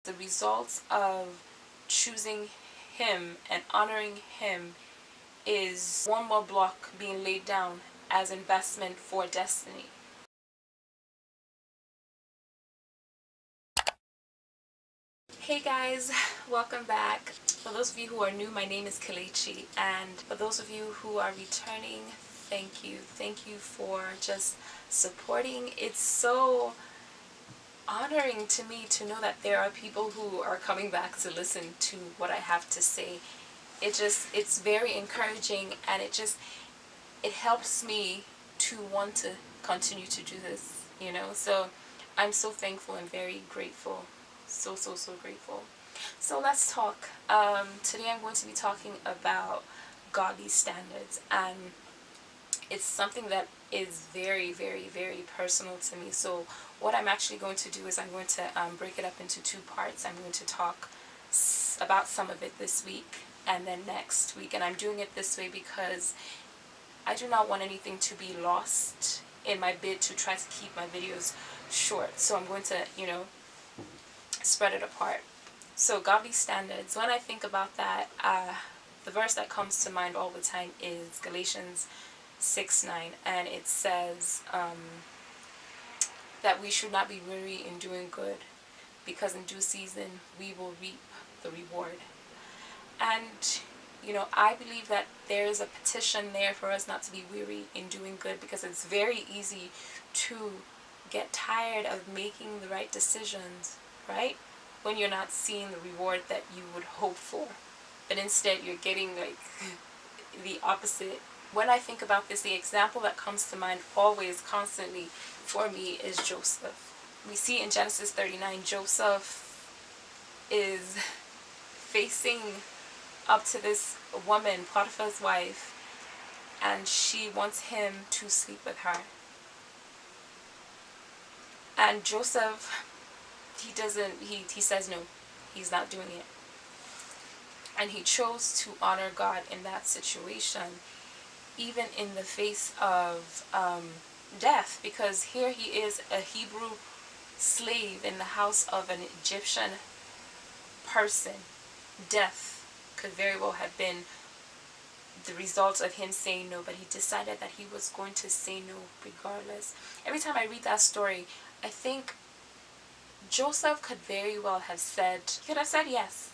The results of choosing him and honoring him is one more block being laid down as investment for destiny. Hey guys, welcome back. For those of you who are new, my name is Kalechi, and for those of you who are returning, thank you. Thank you for just supporting. It's so honoring to me to know that there are people who are coming back to listen to what I have to say. It's very encouraging, and it helps me to want to continue to do this, so I'm so thankful and very grateful. So grateful. So let's talk. Today I'm going to be talking about godly standards, and it's something that is very, very, very personal to me. So what I'm actually going to do is I'm going to break it up into two parts. I'm going to talk about some of it this week and then next week. And I'm doing it this way because I do not want anything to be lost in my bid to try to keep my videos short. So I'm going to, spread it apart. So godly standards, when I think about that, the verse that comes to mind all the time is Galatians 6:9, and it says that we should not be weary in doing good, because in due season we will reap the reward. And I believe that there is a petition there for us not to be weary in doing good, because it's very easy to get tired of making the right decisions, right? When you're not seeing the reward that you would hope for, but instead you're getting like the opposite. When I think about this, the example that comes to mind always, constantly for me is Joseph. We see in Genesis 39, Joseph is facing up to this woman, Potiphar's wife, and she wants him to sleep with her. And Joseph, he says no, he's not doing it. And he chose to honor God in that situation, even in the face of death, because here he is, a Hebrew slave in the house of an Egyptian person. Death could very well have been the result of him saying no, but he decided that he was going to say no regardless. Every time I read that story, I think Joseph could very well have said, yes,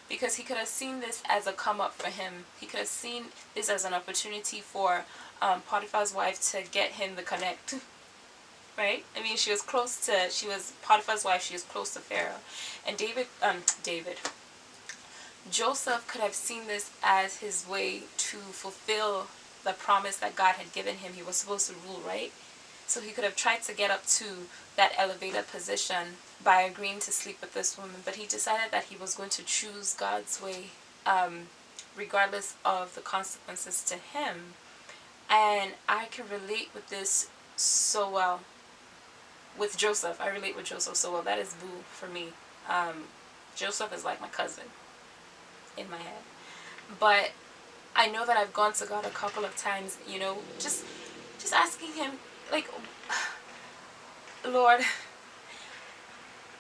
because he could have seen this as a come up for him. He could have seen this as an opportunity for Potiphar's wife to get him the connect. Right? I mean, she was Potiphar's wife, she was close to Pharaoh. And Joseph could have seen this as his way to fulfill the promise that God had given him. He was supposed to rule, right? So he could have tried to get up to that elevated position by agreeing to sleep with this woman, but he decided that he was going to choose God's way, regardless of the consequences to him. And I can relate with this so well. With Joseph, I relate with Joseph so well. That is boo for me. Joseph is like my cousin in my head. But I know that I've gone to God a couple of times, just asking him, like, Lord,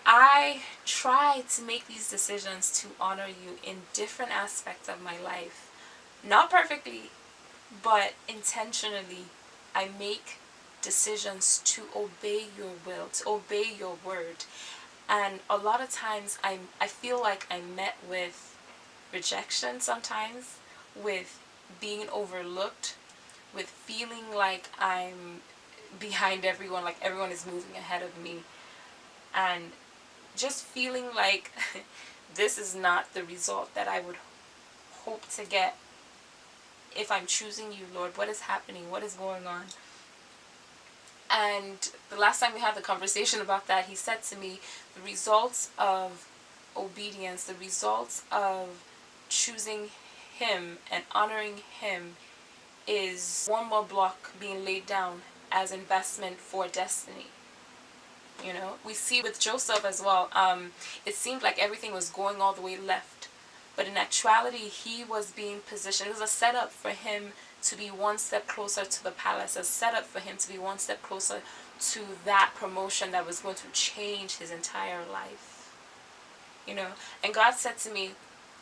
I try to make these decisions to honor you in different aspects of my life. Not perfectly, but intentionally. I make decisions to obey your will, to obey your word. And a lot of times I feel like I'm met with rejection sometimes, with being overlooked, with feeling like I'm behind everyone, like everyone is moving ahead of me, and just feeling like this is not the result that I would hope to get if I'm choosing you, Lord. What is happening? What is going on? And the last time we had the conversation about that, he said to me, the results of obedience, the results of choosing him and honoring him is one more block being laid down as investment for destiny. We see with Joseph as well, it seemed like everything was going all the way left, but in actuality he was being positioned. It was a setup for him to be one step closer to the palace, a setup for him to be one step closer to that promotion that was going to change his entire life. And God said to me,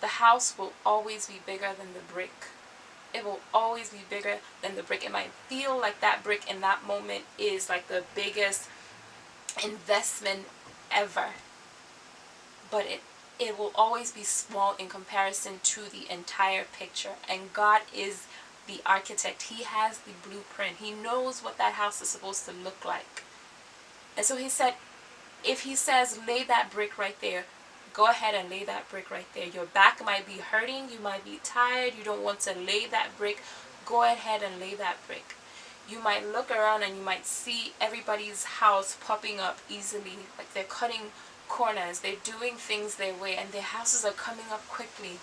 the house will always be bigger than the brick. It will always be bigger than the brick. It might feel like that brick in that moment is like the biggest investment ever, but it will always be small in comparison to the entire picture. And God is the architect. He has the blueprint. He knows what that house is supposed to look like. And so he said, if he says lay that brick right there, go ahead and lay that brick right there. Your back might be hurting, you might be tired, you don't want to lay that brick, go ahead and lay that brick. You might look around and you might see everybody's house popping up easily, like they're cutting corners, they're doing things their way, and their houses are coming up quickly.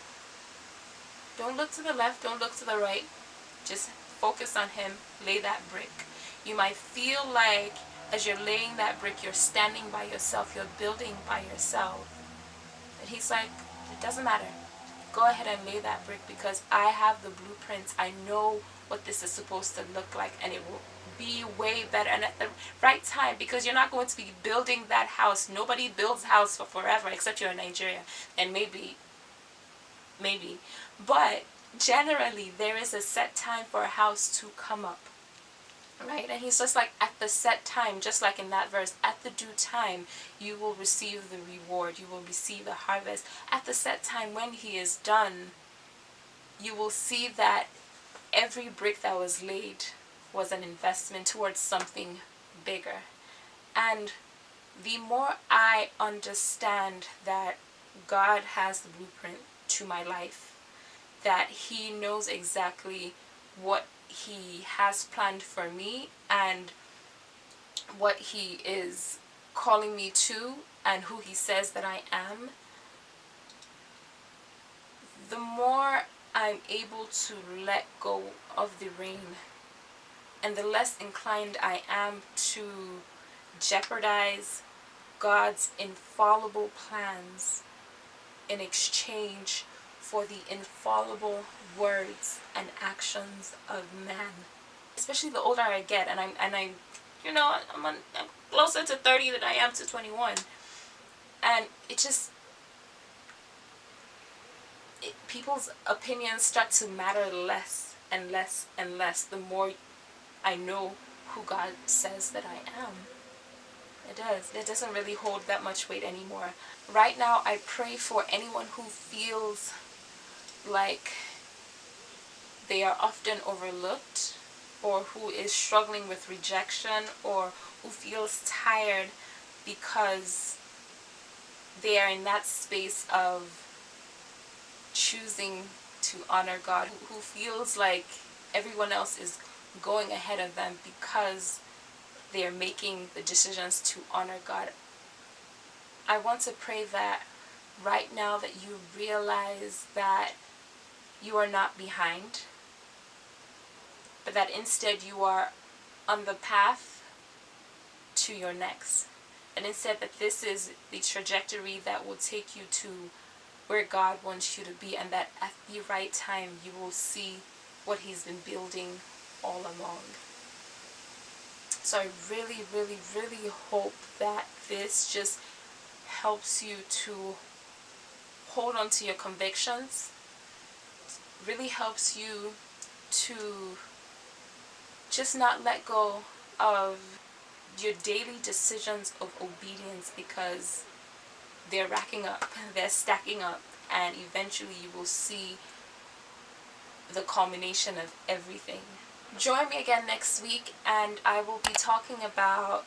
Don't look to the left, don't look to the right, just focus on him, lay that brick. You might feel like as you're laying that brick, you're standing by yourself, you're building by yourself. And he's like, it doesn't matter. Go ahead and lay that brick, because I have the blueprints. I know what this is supposed to look like, and it will be way better and at the right time, because you're not going to be building that house. Nobody builds house for forever except you're in Nigeria, and maybe. But generally, there is a set time for a house to come up. Right? And he's just like, at the set time, just like in that verse, at the due time, you will receive the reward. You will receive the harvest. At the set time, when he is done, you will see that every brick that was laid was an investment towards something bigger. And the more I understand that God has the blueprint to my life, that he knows exactly what he has planned for me and what he is calling me to and who he says that I am, the more I'm able to let go of the rein, and the less inclined I am to jeopardize God's infallible plans in exchange for the infallible words and actions of man. Especially the older I get, and I'm closer to 30 than I am to 21, and people's opinions start to matter less and less and less the more I know who God says that I am. It doesn't really hold that much weight anymore. Right now, I pray for anyone who feels like they are often overlooked, or who is struggling with rejection, or who feels tired because they are in that space of choosing to honor God, who feels like everyone else is going ahead of them because they are making the decisions to honor God. I want to pray that right now that you realize that you are not behind, but that instead you are on the path to your next. And instead that this is the trajectory that will take you to where God wants you to be, and that at the right time you will see what he's been building all along. So I really, really, really hope that this just helps you to hold on to your convictions, really helps you to just not let go of your daily decisions of obedience, because they're racking up, they're stacking up, and eventually you will see the culmination of everything. Join me again next week, and I will be talking about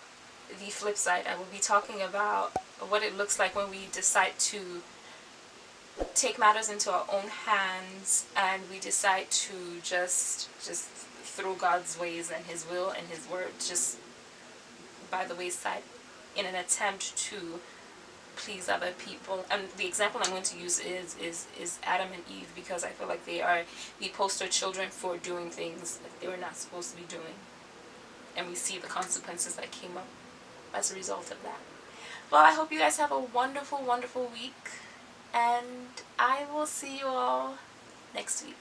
the flip side. I will be talking about what it looks like when we decide to take matters into our own hands, and we decide to just throw God's ways and his will and his word just by the wayside in an attempt to please other people. And the example I'm going to use is Adam and Eve, because I feel like they are the poster children for doing things that they were not supposed to be doing, and we see the consequences that came up as a result of that. Well, I hope you guys have a wonderful, wonderful week, and I will see you all next week.